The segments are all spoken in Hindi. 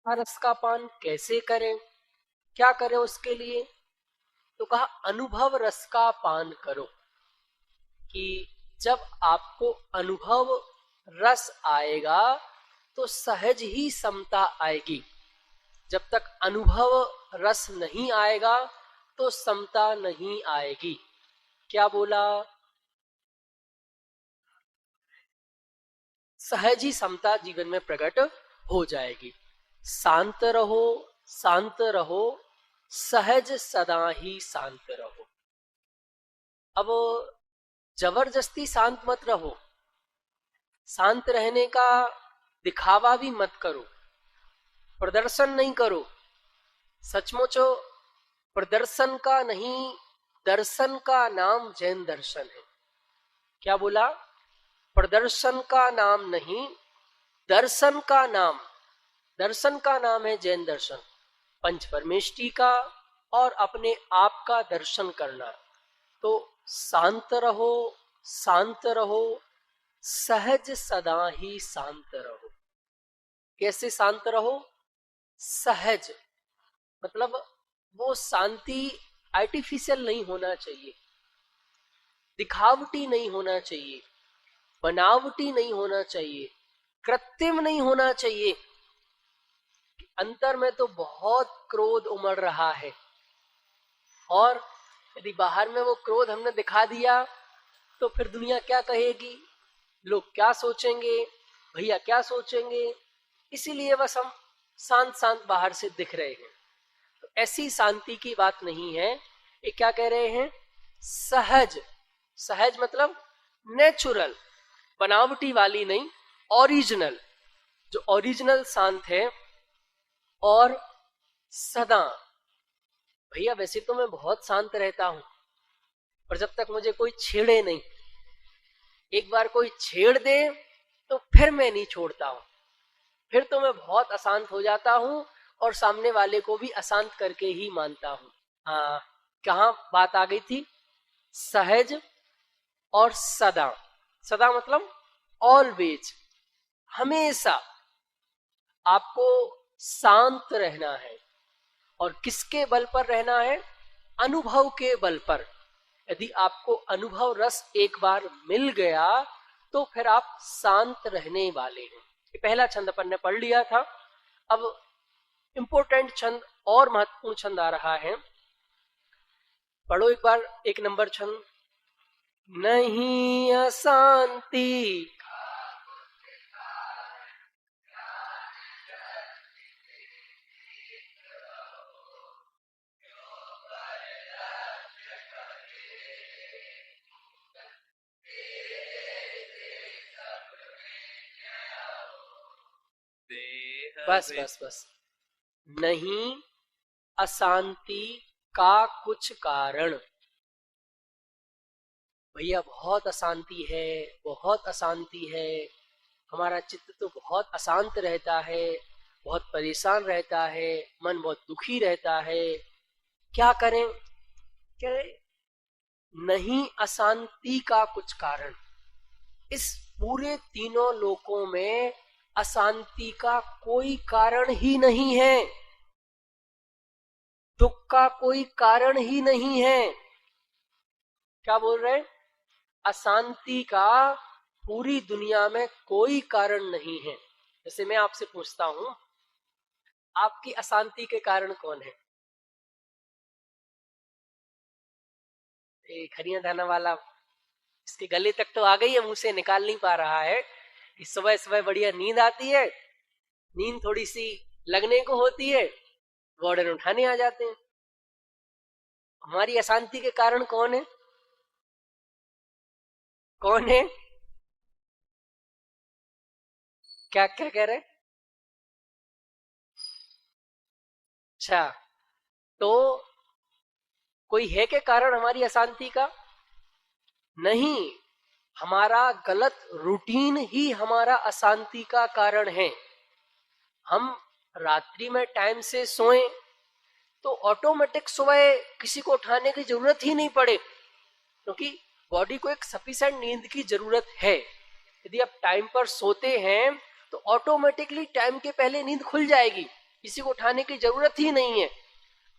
रस का पान कैसे करें, क्या करें उसके लिए? तो कहा अनुभव रस का पान करो, कि जब आपको अनुभव रस आएगा तो सहज ही समता आएगी। जब तक अनुभव रस नहीं आएगा तो समता नहीं आएगी। क्या बोला? सहज ही समता जीवन में प्रकट हो जाएगी। शांत रहो, शांत रहो, सहज सदा ही शांत रहो। अब जबरदस्ती शांत मत रहो, शांत रहने का दिखावा भी मत करो, प्रदर्शन नहीं करो। सचमुच प्रदर्शन का नहीं, दर्शन का नाम जैन दर्शन है। क्या बोला? प्रदर्शन का नाम नहीं, दर्शन का नाम, दर्शन का नाम है जैन दर्शन। पंच परमेष्टि का और अपने आप का दर्शन करना। तो शांत रहो, शांत रहो, सहज सदा ही शांत रहो। कैसे शांत रहो? सहज मतलब वो शांति आर्टिफिशियल नहीं होना चाहिए, दिखावटी नहीं होना चाहिए, बनावटी नहीं होना चाहिए, कृत्रिम नहीं होना चाहिए। अंतर में तो बहुत क्रोध उमड़ रहा है, और यदि बाहर में वो क्रोध हमने दिखा दिया तो फिर दुनिया क्या कहेगी, लोग क्या सोचेंगे, भैया क्या सोचेंगे। इसीलिए बस हम शांत शांत बाहर से दिख रहे हैं। तो ऐसी शांति की बात नहीं है। ये क्या कह रहे हैं? सहज। सहज मतलब नेचुरल, बनावटी वाली नहीं, ओरिजिनल। जो ओरिजिनल शांत है। और सदा, भैया वैसे तो मैं बहुत शांत रहता हूं, पर जब तक मुझे कोई छेड़े नहीं, एक बार कोई छेड़ दे तो फिर मैं नहीं छोड़ता हूं, फिर तो मैं बहुत अशांत हो जाता हूं और सामने वाले को भी अशांत करके ही मानता हूं। हाँ, कहाँ बात आ गई थी? सहज और सदा। सदा मतलब ऑलवेज, हमेशा आपको शांत रहना है। और किसके बल पर रहना है? अनुभव के बल पर। यदि आपको अनुभव रस एक बार मिल गया तो फिर आप शांत रहने वाले हैं। ये पहला छंद अपन ने पढ़ लिया था। अब इंपोर्टेंट छंद और महत्वपूर्ण छंद आ रहा है, पढ़ो एक बार, एक नंबर छंद। नहीं अशांति बस बस बस। नहीं अशांति का कुछ कारण। भैया बहुत अशांति है, बहुत अशांति है, हमारा चित्त तो बहुत अशांत रहता है, बहुत परेशान रहता है, मन बहुत दुखी रहता है, क्या करें? क्या नहीं अशांति का कुछ कारण। इस पूरे तीनों लोकों में अशांति का कोई कारण ही नहीं है, दुख का कोई कारण ही नहीं है। क्या बोल रहे हैं? अशांति का पूरी दुनिया में कोई कारण नहीं है। जैसे मैं आपसे पूछता हूं, आपकी अशांति के कारण कौन है? खरिया धाना वाला, इसके गले तक तो आ गई है, मुंह से निकाल नहीं पा रहा है कि सुबह सुबह बढ़िया नींद आती है, नींद थोड़ी सी लगने को होती है, वार्डन उठाने आ जाते हैं। हमारी अशांति के कारण कौन है? कौन है? क्या क्या कह रहे? अच्छा, तो कोई है के कारण हमारी अशांति का? नहीं, हमारा गलत रूटीन ही हमारा अशांति का कारण है। हम रात्रि में टाइम से सोएं तो ऑटोमेटिक सुबह किसी को उठाने की जरूरत ही नहीं पड़े, क्योंकि बॉडी को एक सफिशिएंट नींद की जरूरत है। यदि आप टाइम पर सोते हैं तो ऑटोमेटिकली टाइम के पहले नींद खुल जाएगी। किसी को उठाने की जरूरत ही नहीं है।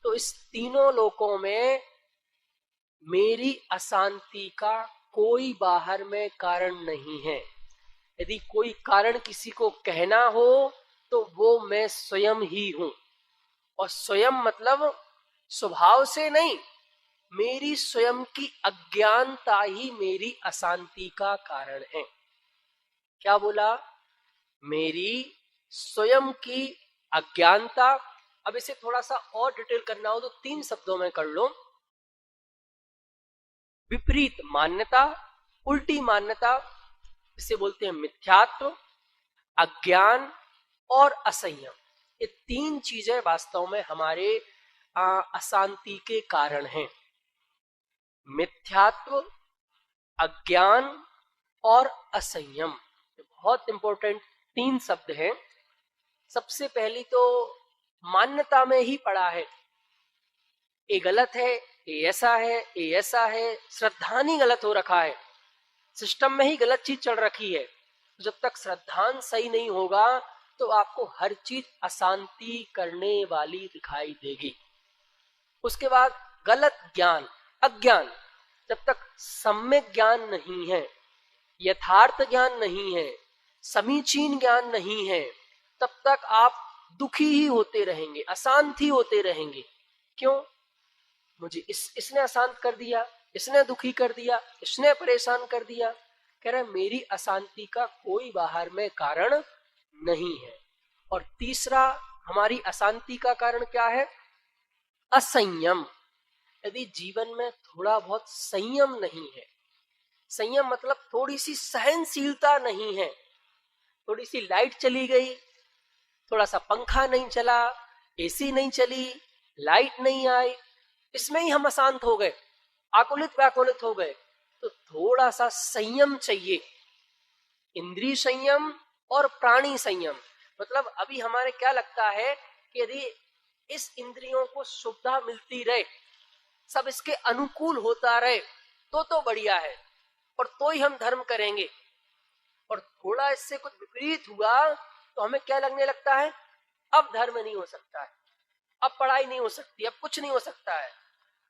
तो इस तीनों लोकों में मेरी अशांति का कोई बाहर में कारण नहीं है। यदि कोई कारण किसी को कहना हो तो वो मैं स्वयं ही हूं। और स्वयं मतलब स्वभाव से नहीं, मेरी स्वयं की अज्ञानता ही मेरी अशांति का कारण है। क्या बोला? मेरी स्वयं की अज्ञानता। अब इसे थोड़ा सा और डिटेल करना हो तो 3 शब्दों में कर लो। विपरीत मान्यता, उल्टी मान्यता, इसे बोलते हैं मिथ्यात्व, अज्ञान और असंयम। ये 3 चीजें वास्तव में हमारे अशांति के कारण हैं। मिथ्यात्व, अज्ञान और असंयम, बहुत इंपॉर्टेंट 3 शब्द हैं। सबसे पहली तो मान्यता में ही पड़ा है, ये गलत है, ये ऐसा है, ये ऐसा है। श्रद्धान गलत हो रखा है, सिस्टम में ही गलत चीज चल रखी है। जब तक श्रद्धान सही नहीं होगा तो आपको हर चीज अशांति करने वाली दिखाई देगी। उसके बाद गलत ज्ञान, अज्ञान। जब तक सम्यक ज्ञान नहीं है, यथार्थ ज्ञान नहीं है, समीचीन ज्ञान नहीं है, तब तक आप दुखी ही होते रहेंगे, अशांत ही होते रहेंगे। क्यों? मुझे इसने अशांत कर दिया, इसने दुखी कर दिया, इसने परेशान कर दिया। कह रहे मेरी अशांति का कोई बाहर में कारण नहीं है। और तीसरा, हमारी अशांति का कारण क्या है? असंयम। यदि जीवन में थोड़ा बहुत संयम नहीं है, संयम मतलब थोड़ी सी सहनशीलता नहीं है, थोड़ी सी लाइट चली गई, थोड़ा सा पंखा नहीं चला, एसी नहीं चली, लाइट नहीं आई, इसमें ही हम अशांत हो गए, आकुलित व्याकुलित हो गए। तो थोड़ा सा संयम चाहिए, इंद्रिय संयम और प्राणी संयम। मतलब अभी हमारे क्या लगता है कि यदि इस इंद्रियों को सुविधा मिलती रहे, सब इसके अनुकूल होता रहे तो बढ़िया है, और तो ही हम धर्म करेंगे। और थोड़ा इससे कुछ विपरीत हुआ तो हमें क्या लगने लगता है? अब धर्म नहीं हो सकता है, अब पढ़ाई नहीं हो सकती, अब कुछ नहीं हो सकता है।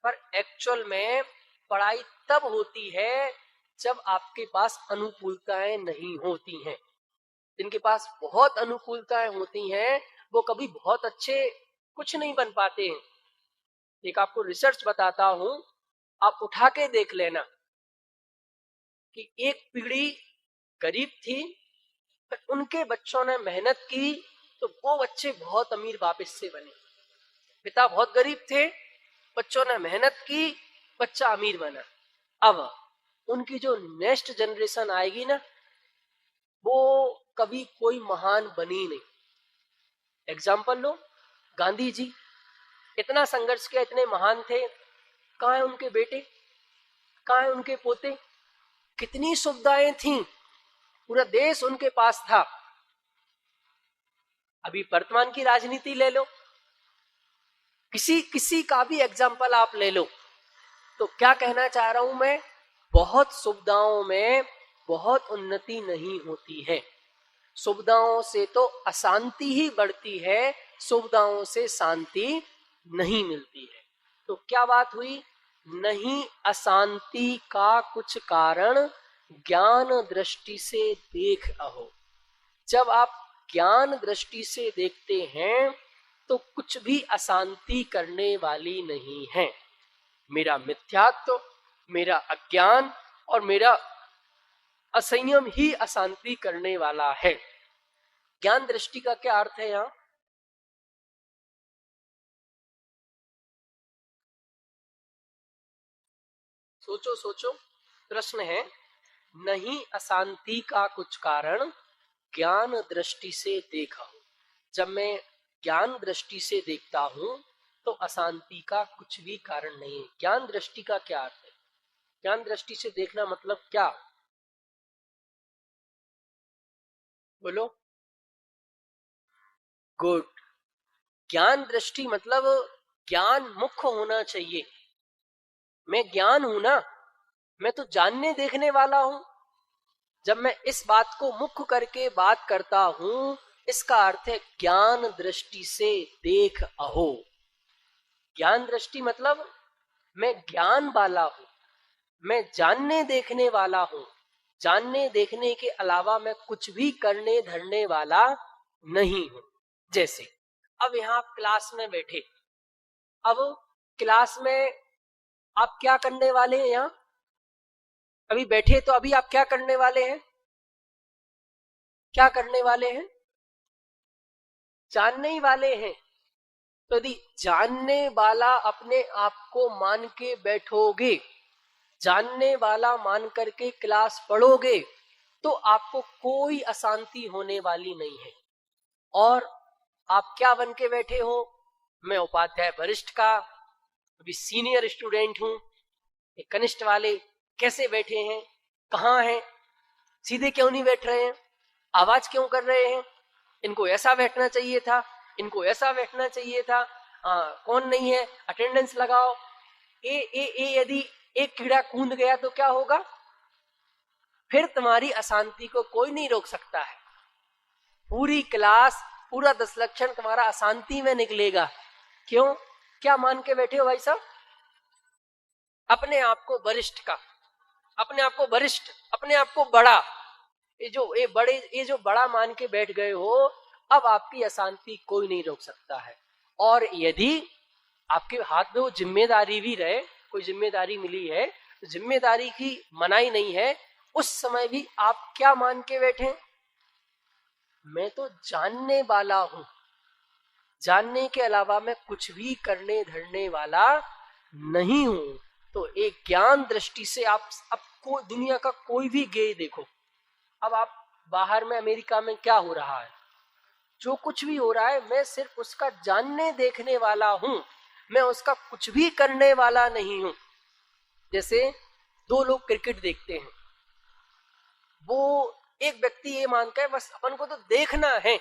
पर एक्चुअल में पढ़ाई तब होती है जब आपके पास अनुकूलताएं नहीं होती हैं। जिनके पास बहुत अनुकूलताएं होती हैं वो कभी बहुत अच्छे कुछ नहीं बन पाते हैं। एक आपको रिसर्च बताता हूं, आप उठा के देख लेना कि एक पीढ़ी गरीब थी, पर उनके बच्चों ने मेहनत की तो वो बच्चे बहुत अमीर वापस से बने। पिता बहुत गरीब थे, बच्चों ने मेहनत की, बच्चा अमीर बना। अब उनकी जो नेक्स्ट जनरेशन आएगी ना, वो कभी कोई महान बनी नहीं। एग्जाम्पल लो, गांधी जी इतना संघर्ष किया, इतने महान थे, कहाँ है उनके बेटे, कहाँ है उनके पोते? कितनी सुविधाएं थीं, पूरा देश उनके पास था। अभी वर्तमान की राजनीति ले लो, किसी किसी का भी एग्जाम्पल आप ले लो, तो क्या कहना चाह रहा हूं मैं? बहुत सुविधाओं में बहुत उन्नति नहीं होती है। सुविधाओं से तो अशांति ही बढ़ती है, सुविधाओं से शांति नहीं मिलती है। तो क्या बात हुई? नहीं अशांति का कुछ कारण ज्ञान दृष्टि से देख अहो। जब आप ज्ञान दृष्टि से देखते हैं तो कुछ भी अशांति करने वाली नहीं है। मेरा मिथ्यात्व, मेरा अज्ञान और मेरा असंयम ही अशांति करने वाला है। ज्ञान दृष्टि का क्या अर्थ है यहां? सोचो सोचो, प्रश्न है, नहीं अशांति का कुछ कारण ज्ञान दृष्टि से देखा। जब मैं ज्ञान दृष्टि से देखता हूं तो अशांति का कुछ भी कारण नहीं है। ज्ञान दृष्टि का क्या अर्थ है? ज्ञान दृष्टि से देखना मतलब क्या? बोलो। गुड। ज्ञान दृष्टि मतलब ज्ञान मुख्य होना चाहिए। मैं ज्ञान हूं ना, मैं तो जानने देखने वाला हूं। जब मैं इस बात को मुख्य करके बात करता हूं इसका अर्थ है ज्ञान दृष्टि से देख अहो। ज्ञान दृष्टि मतलब मैं ज्ञान वाला हूं, मैं जानने देखने वाला हूं, जानने देखने के अलावा मैं कुछ भी करने धरने वाला नहीं हूं। जैसे अब यहां आप क्लास में बैठे, अब क्लास में आप क्या करने वाले हैं? यहां अभी बैठे तो अभी आप क्या करने वाले हैं? क्या करने वाले हैं? जानने ही वाले हैं। तो यदि जानने वाला अपने आप को मान के बैठोगे, जानने वाला मान करके क्लास पढ़ोगे, तो आपको कोई अशांति होने वाली नहीं है। और आप क्या बन के बैठे हो? मैं उपाध्याय वरिष्ठ का अभी सीनियर स्टूडेंट हूं। एक कनिष्ठ वाले कैसे बैठे हैं, कहाँ हैं, सीधे क्यों नहीं बैठ रहे हैं, आवाज क्यों कर रहे हैं, इनको ऐसा बैठना चाहिए था, इनको ऐसा बैठना चाहिए था, कौन नहीं है, अटेंडेंस लगाओ। यदि एक कीड़ा कूद गया तो क्या होगा? फिर तुम्हारी अशांति को कोई नहीं रोक सकता है। पूरी क्लास, पूरा 10 लक्षण तुम्हारा अशांति में निकलेगा। क्यों? क्या मान के बैठे हो भाई साहब? अपने आप को वरिष्ठ का, अपने आप को वरिष्ठ, अपने आप को बड़ा, ये जो बड़ा मान के बैठ गए हो, अब आपकी अशांति कोई नहीं रोक सकता है। और यदि आपके हाथ में वो जिम्मेदारी भी रहे, कोई जिम्मेदारी मिली है, तो जिम्मेदारी की मनाही नहीं है, उस समय भी आप क्या मान के बैठे? मैं तो जानने वाला हूं, जानने के अलावा मैं कुछ भी करने धरने वाला नहीं हूं। तो एक ज्ञान दृष्टि से आप को दुनिया का कोई भी गेय देखो। अब आप बाहर में अमेरिका में क्या हो रहा है, जो कुछ भी हो रहा है, मैं सिर्फ उसका जानने देखने वाला हूं, मैं उसका कुछ भी करने वाला नहीं हूं। जैसे दो लोग क्रिकेट देखते हैं, वो एक व्यक्ति ये मानता है बस अपन को तो देखना है,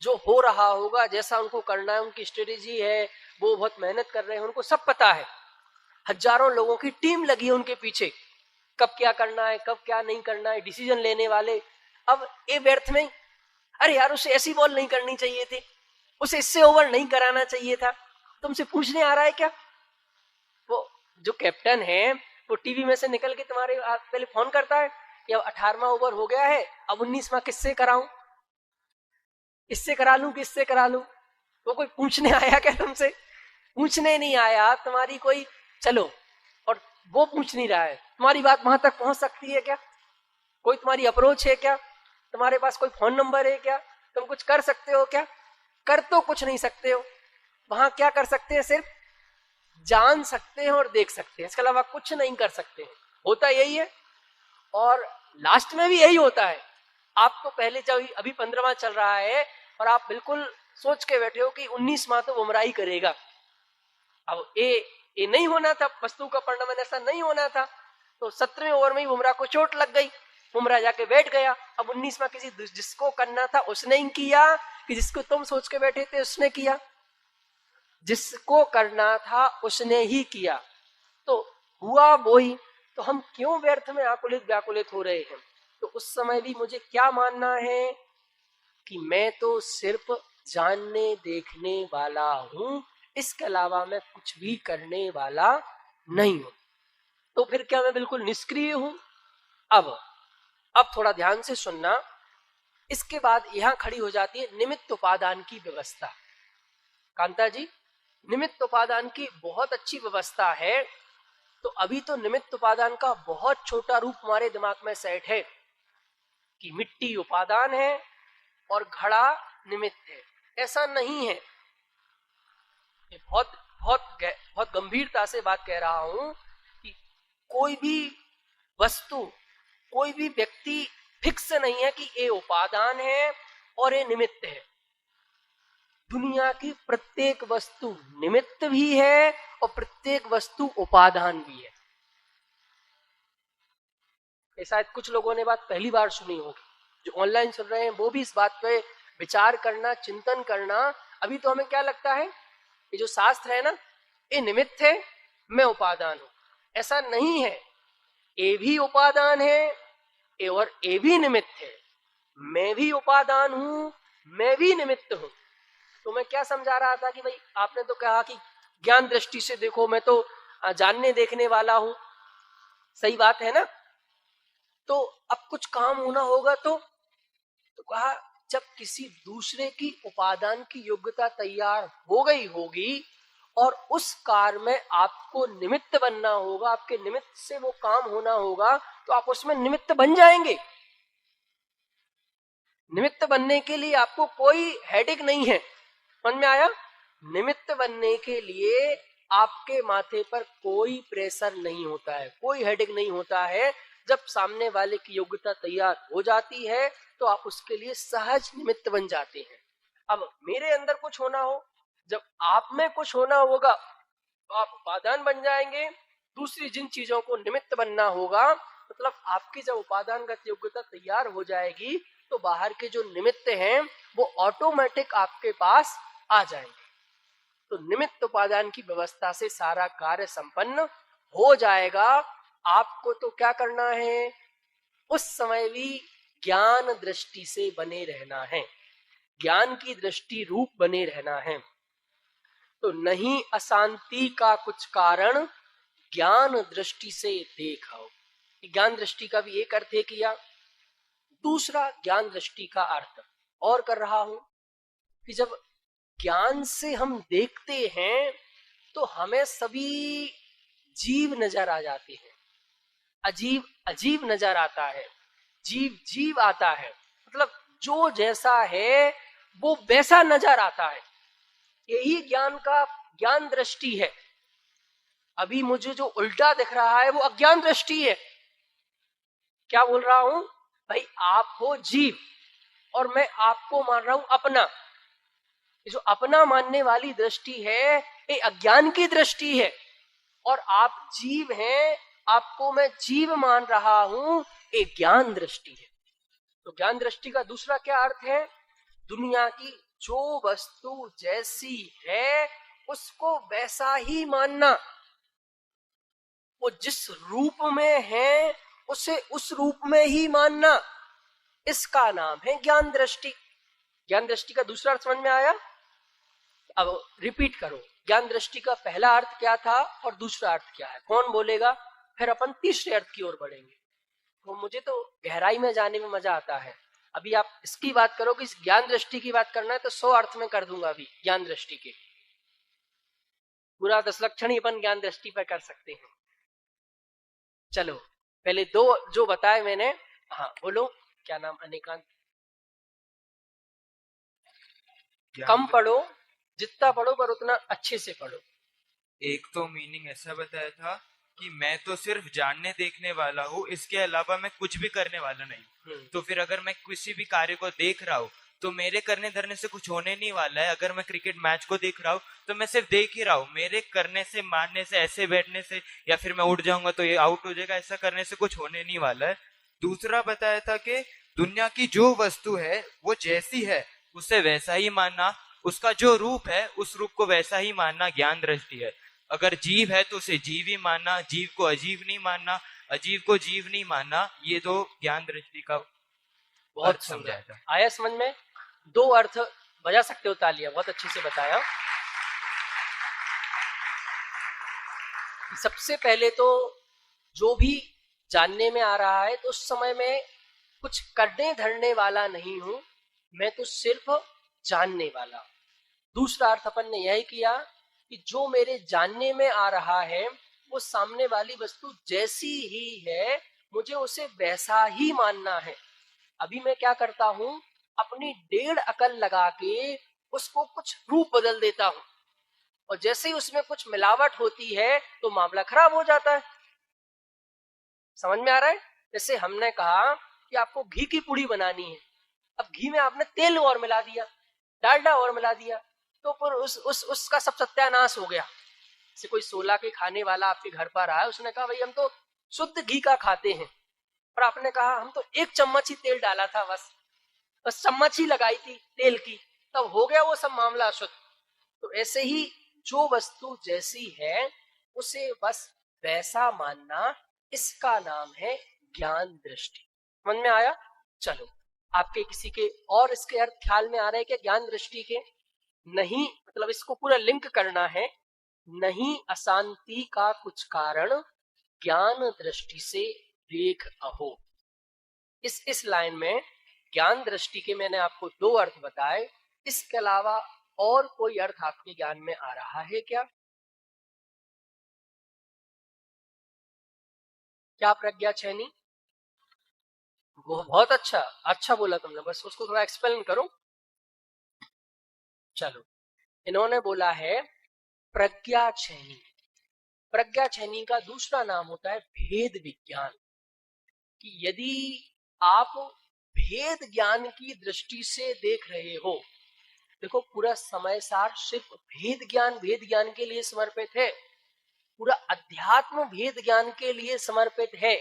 जो हो रहा होगा, जैसा उनको करना है, उनकी स्ट्रेटेजी है, वो बहुत मेहनत कर रहे हैं, उनको सब पता है, हजारों लोगों की टीम लगी है उनके पीछे, कब क्या करना है, कब क्या नहीं करना है, डिसीजन लेने वाले। अब ये व्यर्थ में, अरे यार उसे ऐसी बॉल नहीं करनी चाहिए थी, उसे इससे ओवर नहीं कराना चाहिए था, तुमसे पूछने आ रहा है क्या? वो जो कैप्टन है वो टीवी में से निकल के तुम्हारे पहले फोन करता है, या 18वां ओवर हो गया है, अब 19वां किससे कराऊं, इससे करा लूं कि इससे करा लूं? वो कोई पूछने आया क्या तुमसे? पूछने नहीं आया तुम्हारी कोई, चलो, और वो पूछ नहीं रहा है, तुम्हारी बात वहां तक पहुंच सकती है क्या? कोई तुम्हारी अप्रोच है क्या? तुम्हारे पास कोई फोन नंबर है क्या? तुम कुछ कर सकते हो क्या? कर तो कुछ नहीं सकते हो। वहां क्या कर सकते हैं? सिर्फ जान सकते हैं और देख सकते हैं, इसके अलावा कुछ नहीं कर सकते हैं। होता यही है, और लास्ट में भी यही होता है। आपको पहले जब अभी 15वां चल रहा है और आप बिल्कुल सोच के बैठे हो कि 19वां तो बुमराह ही करेगा। अब ये नहीं होना था, वस्तु का परिणाम ऐसा नहीं होना था, तो 17वें ओवर में ही बुमराह को चोट लग गई, बुमराह जाके बैठ गया। अब 19वां किसी जिसको करना था उसने ही किया, कि जिसको तुम सोच के बैठे थे उसने किया? जिसको करना था उसने ही किया, तो हुआ वही। तो हम क्यों व्यर्थ में आकुलित व्याकुलित हो रहे हैं? तो उस समय भी मुझे क्या मानना है कि मैं तो सिर्फ जानने देखने वाला हूं, इसके अलावा मैं कुछ भी करने वाला नहीं हूं। तो फिर क्या मैं बिल्कुल निष्क्रिय हूं? अब थोड़ा ध्यान से सुनना। इसके बाद यहां खड़ी हो जाती है निमित्त उपादान की व्यवस्था। कांता जी, निमित्त उपादान की बहुत अच्छी व्यवस्था है। तो अभी तो निमित्त उपादान का बहुत छोटा रूप हमारे दिमाग में सेट है कि मिट्टी उपादान है और घड़ा निमित्त है। ऐसा नहीं है। ये बहुत बहुत बहुत गंभीरता से बात कह रहा हूं कि कोई भी वस्तु, कोई भी व्यक्ति फिक्स नहीं है कि ये उपादान है और ये निमित्त है। दुनिया की प्रत्येक वस्तु निमित्त भी है और प्रत्येक वस्तु उपादान भी है। शायद कुछ लोगों ने बात पहली बार सुनी होगी, जो ऑनलाइन सुन रहे हैं वो भी इस बात पे विचार करना, चिंतन करना। अभी तो हमें क्या लगता है, ये जो शास्त्र है ना, ये निमित्त है, मैं उपादान हूं। ऐसा नहीं है, ये भी उपादान है और ये भी निमित्त है। मैं भी उपादान हूं, मैं भी निमित्त हूं। तो मैं क्या समझा रहा था कि भाई आपने तो कहा कि ज्ञान दृष्टि से देखो, मैं तो जानने देखने वाला हूं, सही बात है ना। तो अब कुछ काम होना होगा तो कहा जब किसी दूसरे की उपादान की योग्यता तैयार हो गई होगी और उस कार्य में आपको निमित्त बनना होगा, आपके निमित्त से वो काम होना होगा, तो आप उसमें निमित्त बन जाएंगे। निमित्त बनने के लिए आपको कोई हेडेक नहीं है, समझ में आया। निमित्त बनने के लिए आपके माथे पर कोई प्रेशर नहीं होता है, कोई हेडेक नहीं होता है। जब सामने वाले की योग्यता तैयार हो जाती है तो आप उसके लिए सहज निमित्त बन जाते हैं। अब मेरे अंदर कुछ होना हो, जब आप में कुछ होना होगा तो आप उपादान बन जाएंगे। दूसरी जिन चीजों को निमित्त बनना होगा, मतलब आपकी जब उपादानगत योग्यता तैयार हो जाएगी तो बाहर के जो निमित्त हैं वो ऑटोमेटिक आपके पास आ जाएंगे। तो निमित्त उपादान की व्यवस्था से सारा कार्य संपन्न हो जाएगा। आपको तो क्या करना है, उस समय भी ज्ञान दृष्टि से बने रहना है, ज्ञान की दृष्टि रूप बने रहना है। तो नहीं अशांति का कुछ कारण ज्ञान दृष्टि से देखो। ज्ञान दृष्टि का भी एक अर्थ है किया। दूसरा ज्ञान दृष्टि का अर्थ और कर रहा हूं कि जब ज्ञान से हम देखते हैं तो हमें सभी जीव नजर आ जाते हैं, अजीब अजीब नजर आता है, जीव जीव आता है, मतलब जो जैसा है वो वैसा नजर आता है। यही ज्ञान का ज्ञान दृष्टि है। अभी मुझे जो उल्टा दिख रहा है वो अज्ञान दृष्टि है। क्या बोल रहा हूं भाई, आप हो जीव और मैं आपको मान रहा हूं अपना। जो अपना मानने वाली दृष्टि है ये अज्ञान की दृष्टि है, और आप जीव हैं, आपको मैं जीव मान रहा हूं, ये ज्ञान दृष्टि है। तो ज्ञान दृष्टि का दूसरा क्या अर्थ है, दुनिया की जो वस्तु जैसी है उसको वैसा ही मानना। वो जिस रूप में है उसे उस रूप में ही मानना, इसका नाम है ज्ञान दृष्टि। ज्ञान दृष्टि का दूसरा अर्थ समझ में आया। अब रिपीट करो, ज्ञान दृष्टि का पहला अर्थ क्या था और दूसरा अर्थ क्या है, कौन बोलेगा, फिर अपन तीसरे अर्थ की ओर बढ़ेंगे। तो मुझे तो गहराई में जाने में मजा आता है। अभी आप इसकी बात करो कि इस ज्ञान दृष्टि की बात करना है तो 100 अर्थ में कर दूंगा। अभी ज्ञान दृष्टि के पूरा 10 लक्षण ही अपन ज्ञान दृष्टि पर कर सकते हैं। चलो पहले दो जो बताए मैंने, हाँ बोलो क्या नाम, अनेकांत। कम पढ़ो, जितना पढ़ो पर उतना अच्छे से पढ़ो। एक तो मीनिंग ऐसा बताया था कि मैं तो सिर्फ जानने देखने वाला हूँ, इसके अलावा मैं कुछ भी करने वाला नहीं। तो फिर अगर मैं किसी भी कार्य को देख रहा हूँ तो मेरे करने धरने से कुछ होने नहीं वाला है। अगर मैं क्रिकेट मैच को देख रहा हूँ तो मैं सिर्फ देख ही रहा हूँ, मेरे करने से, मारने से, ऐसे बैठने से या फिर मैं उठ जाऊंगा तो ये आउट हो जाएगा, ऐसा करने से कुछ होने नहीं वाला है। दूसरा बताया था कि दुनिया की जो वस्तु है वो जैसी है उसे वैसा ही मानना, उसका जो रूप है उस रूप को वैसा ही मानना ज्ञान दृष्टि है। अगर जीव है तो उसे जीव ही मानना, जीव को अजीव नहीं मानना, अजीव को जीव नहीं मानना। ये दो ज्ञान दृष्टि का बहुत समझाया था। आया समझ में? दो अर्थ बजा सकते हो तालियां, बहुत अच्छे से बताया। सबसे पहले तो जो भी जानने में आ रहा है तो उस समय में कुछ करने धरने वाला नहीं हूं, मैं तो सिर्फ जानने वाला। दूसरा अर्थ अपन ने यही किया कि जो मेरे जानने में आ रहा है वो सामने वाली वस्तु जैसी ही है, मुझे उसे वैसा ही मानना है। अभी मैं क्या करता हूं, अपनी 1.5 अकल लगा के उसको कुछ रूप बदल देता हूं, और जैसे ही उसमें कुछ मिलावट होती है तो मामला खराब हो जाता है। समझ में आ रहा है? जैसे हमने कहा कि आपको घी की पूड़ी बनानी है, अब घी में आपने तेल और मिला दिया, डालडा और मिला दिया, तो फिर उसका सब सत्यानाश हो गया। जैसे कोई 16 के खाने वाला आपके घर पर आया, उसने कहा भाई हम तो शुद्ध घी का खाते हैं, और आपने कहा हम तो 1 चम्मच ही तेल डाला था, बस चम्मच ही लगाई थी तेल की, तब हो गया वो सब मामला अशुद्ध। तो ऐसे ही जो वस्तु जैसी है उसे बस वैसा मानना, इसका नाम है ज्ञान दृष्टि। समझ में आया? चलो आपके किसी के और इसके अर्थ ख्याल में आ रहे हैं क्या ज्ञान दृष्टि के? नहीं, मतलब इसको पूरा लिंक करना है। नहीं अशांति का कुछ कारण ज्ञान दृष्टि से देख अहो। इस लाइन में ज्ञान दृष्टि के मैंने आपको 2 अर्थ बताए, इसके अलावा और कोई अर्थ आपके ज्ञान में आ रहा है क्या? क्या प्रज्ञा चैनी? वो बहुत अच्छा बोला तुमने, बस उसको थोड़ा एक्सप्लेन करो। चलो, इन्होंने बोला है प्रज्ञा चैनी। प्रज्ञा चैनी का दूसरा नाम होता है भेद विज्ञान। कि यदि आप भेद ज्ञान की दृष्टि से देख रहे हो, देखो पूरा समय सार सिर्फ भेद ज्ञान के लिए समर्पित है, पूरा अध्यात्म भेद ज्ञान के लिए समर्पित है।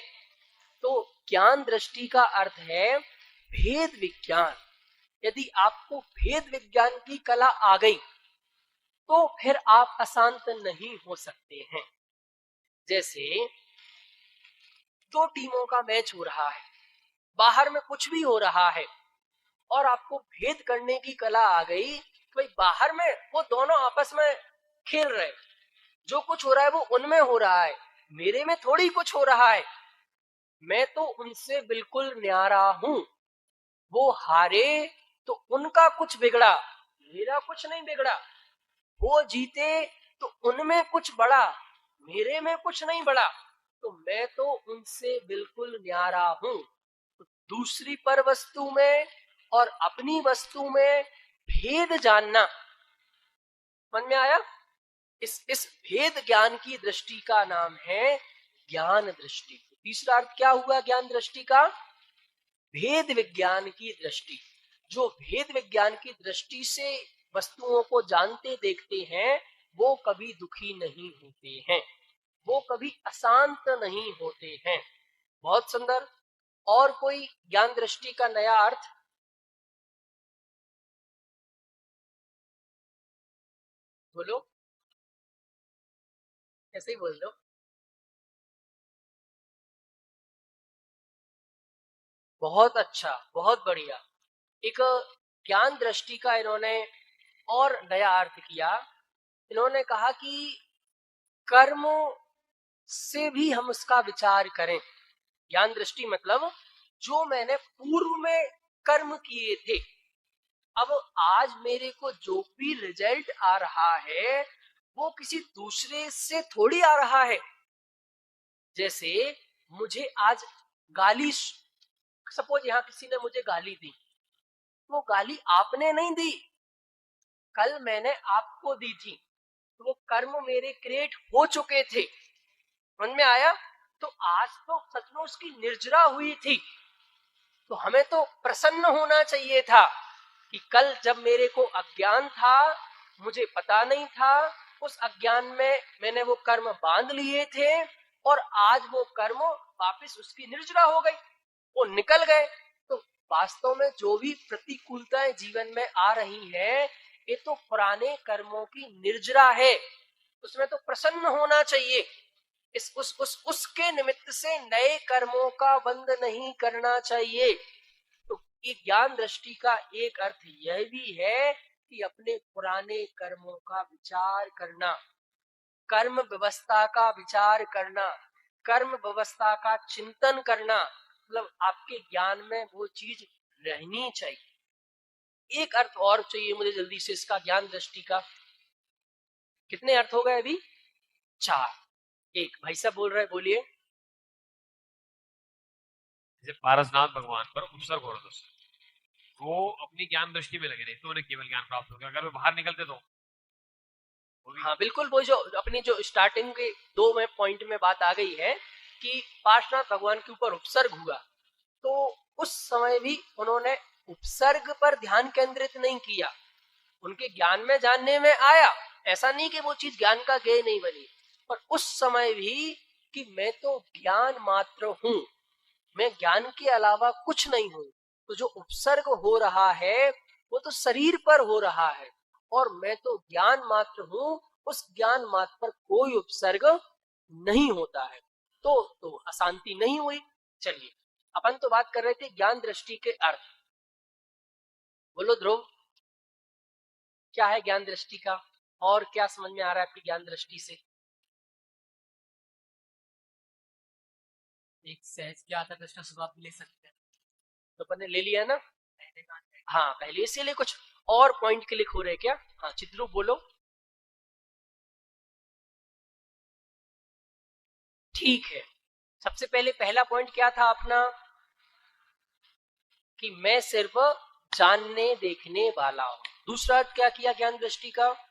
तो ज्ञान दृष्टि का अर्थ है भेद विज्ञान। यदि आपको भेद विज्ञान की कला आ गई तो फिर आप अशांत नहीं हो सकते हैं। जैसे 2 टीमों का मैच हो रहा है, बाहर में कुछ भी हो रहा है और आपको भेद करने की कला आ गई, तो भाई बाहर में वो दोनों आपस में खेल रहे, जो कुछ हो रहा है वो उनमें हो रहा है, मेरे में थोड़ी कुछ हो रहा है, मैं तो उनसे बिल्कुल न्यारा हूं। वो हारे तो उनका कुछ बिगड़ा, मेरा कुछ नहीं बिगड़ा। वो जीते तो उनमें कुछ बढ़ा, मेरे में कुछ नहीं बढ़ा। तो मैं तो उनसे बिल्कुल न्यारा हूं। तो दूसरी पर वस्तु में और अपनी वस्तु में भेद जानना, समझ में आया? इस भेद ज्ञान की दृष्टि का नाम है ज्ञान दृष्टि। तीसरा अर्थ क्या हुआ ज्ञान दृष्टि का? भेद विज्ञान की दृष्टि। जो भेद विज्ञान की दृष्टि से वस्तुओं को जानते देखते हैं वो कभी दुखी नहीं होते हैं, वो कभी अशांत नहीं होते हैं। बहुत सुंदर। और कोई ज्ञान दृष्टि का नया अर्थ? बोलो, ऐसे ही बोल दो। बहुत अच्छा, बहुत बढ़िया। एक ज्ञान दृष्टि का इन्होंने और नया अर्थ किया। इन्होंने कहा कि कर्म से भी हम उसका विचार करें। ज्ञान दृष्टि मतलब जो मैंने पूर्व में कर्म किए थे, अब आज मेरे को जो भी रिजल्ट आ रहा है वो किसी दूसरे से थोड़ी आ रहा है। जैसे मुझे आज गाली, सपोज यहाँ किसी ने मुझे गाली दी, वो गाली आपने नहीं दी, कल मैंने आपको दी थी, तो वो कर्म मेरे क्रिएट हो चुके थे। समझ में आया? तो आज तो सच में उसकी निर्जरा हुई थी, तो हमें तो प्रसन्न होना चाहिए था कि कल जब मेरे को अज्ञान था, मुझे पता नहीं था, उस अज्ञान में मैंने वो कर्म बांध लिए थे और आज वो कर्म वापस उसकी निर्जरा हो गई, वो निकल गए। तो वास्तव में जो भी प्रतिकूलताएं जीवन में आ रही है ये तो पुराने कर्मों की निर्जरा है, उसमें तो प्रसन्न होना चाहिए। इस उसके निमित्त से नए कर्मों का बंध नहीं करना चाहिए। तो ये ज्ञान दृष्टि का एक अर्थ यह भी है कि अपने पुराने कर्मों का विचार करना, कर्म व्यवस्था का विचार करना, कर्म व्यवस्था का चिंतन करना, मतलब आपके ज्ञान में वो चीज रहनी चाहिए। एक अर्थ और चाहिए मुझे जल्दी से इसका ज्ञान दृष्टि का। कितने अर्थ हो गए अभी? 4। एक भाई साहब बोल रहे, बोलिए। जैसे पारसनाथ भगवान पर उपसर्ग हो रहा था, वो अपनी ज्ञान दृष्टि में लगे रहे तो उन्हें केवल ज्ञान प्राप्त हो गया। अगर वो बाहर निकलते तो हाँ बिल्कुल, वो जो अपनी जो स्टार्टिंग के 2 में पॉइंट में बात आ गई है कि पार्श्वनाथ भगवान के ऊपर उपसर्ग हुआ, तो उस समय भी उन्होंने उपसर्ग पर ध्यान केंद्रित नहीं किया, उनके ज्ञान में जानने में आया, ऐसा नहीं कि वो चीज ज्ञान का ज्ञेय नहीं बनी, पर उस समय भी कि मैं तो ज्ञान मात्र हूं, मैं ज्ञान के अलावा कुछ नहीं हूं। तो जो उपसर्ग हो रहा है वो तो शरीर पर हो रहा है और मैं तो ज्ञान मात्र हूं, उस ज्ञान मात्र पर कोई उपसर्ग नहीं होता है। तो अशांति नहीं हुई। चलिए, अपन तो बात कर रहे थे ज्ञान दृष्टि के अर्थ। बोलो ध्रुव, क्या है ज्ञान दृष्टि का, और क्या समझ में आ रहा है आपकी ज्ञान दृष्टि से? एक सहज ज्ञात दृष्टा स्वभाव भी ले सकते हैं। तो अपन ने ले लिया ना? हाँ, पहले से ले, कुछ और पॉइंट क्लिक हो रहे क्या? हाँ चित्रू बोलो। ठीक है, सबसे पहले पहला पॉइंट क्या था अपना, कि मैं सिर्फ जानने देखने वाला हूं। दूसरा क्या किया ज्ञान दृष्टि का?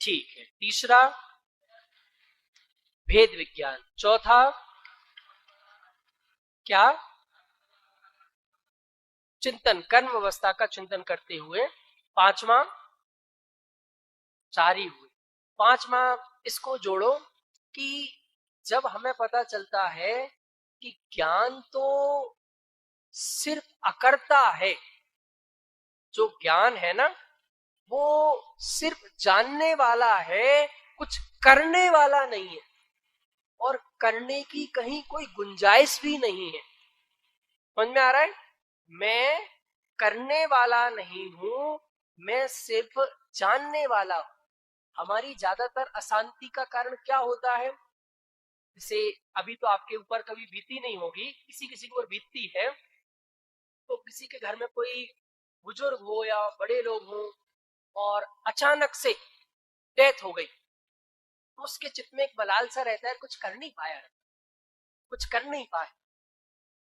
ठीक है। तीसरा भेद विज्ञान। चौथा क्या? चिंतन, कर्म अवस्था का चिंतन करते हुए। पांचवा, चार ही हुए। पांचवा इसको जोड़ो कि जब हमें पता चलता है कि ज्ञान तो सिर्फ अकर्ता है, जो ज्ञान है ना वो सिर्फ जानने वाला है, कुछ करने वाला नहीं है, और करने की कहीं कोई गुंजाइश भी नहीं है। समझ में आ रहा है? मैं करने वाला नहीं हूं, मैं सिर्फ जानने वाला हूं। हमारी ज्यादातर अशांति का कारण क्या होता है? जैसे अभी तो आपके ऊपर कभी बीती नहीं होगी, किसी किसी के ऊपर बीतती है। तो किसी के घर में कोई बुजुर्ग हो या बड़े लोग हो और अचानक से डेथ हो गई, तो उसके चित्त में एक बलाल सा रहता है, कुछ कर नहीं पाया, कुछ कर नहीं पाया,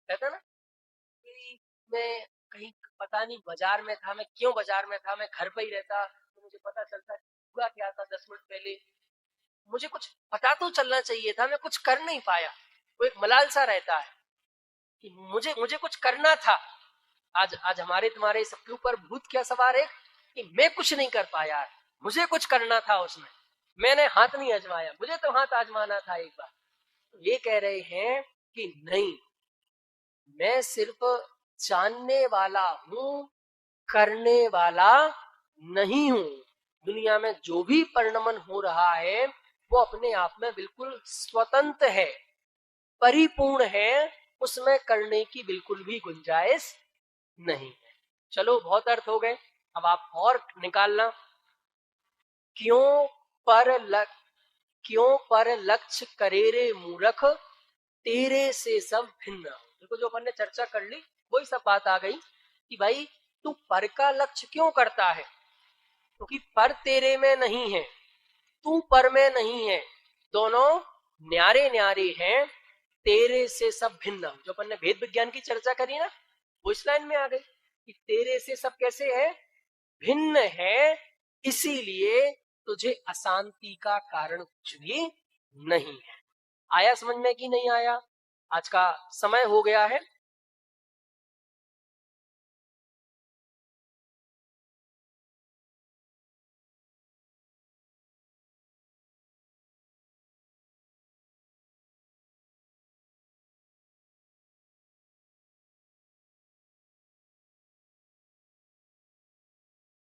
रहता ना कि मैं कहीं पता नहीं बाजार में था, मैं क्यों बाजार में था, मैं घर पे ही रहता तो मुझे पता चलता हुआ क्या था 10 मिनट पहले, मुझे कुछ पता तो चलना चाहिए था, मैं कुछ कर नहीं पाया। वो एक मलाल सा रहता है कि मुझे मुझे कुछ करना था। आज आज हमारे तुम्हारे सबके ऊपर भूत क्या सवार है कि मैं कुछ नहीं कर पाया, मुझे कुछ करना था, उसमें मैंने हाथ नहीं आजमाया, मुझे तो हाथ आजमाना था एक बार। तो ये कह रहे हैं कि नहीं, मैं सिर्फ जानने वाला हूं, करने वाला नहीं हूं। दुनिया में जो भी परिणमन हो रहा है वो अपने आप में बिल्कुल स्वतंत्र है, परिपूर्ण है, उसमें करने की बिल्कुल भी गुंजाइश नहीं है। चलो बहुत अर्थ हो गए, अब आप और निकालना। क्यों पर लक्ष्य करे रे मूर्ख, तेरे से सब भिन्न। देखो जो अपन ने चर्चा कर ली वही सब बात आ गई कि भाई तू पर का लक्ष्य क्यों करता है, क्योंकि पर तेरे में नहीं है, तू पर में नहीं है, दोनों न्यारे न्यारे हैं, तेरे से सब भिन्न। जो अपन ने भेद विज्ञान की चर्चा करी ना, वो इस लाइन में आ गई कि तेरे से सब कैसे है, भिन्न है, इसीलिए तुझे अशांति का कारण कुछ भी नहीं है। आया समझ में कि नहीं आया? आज का समय हो गया है।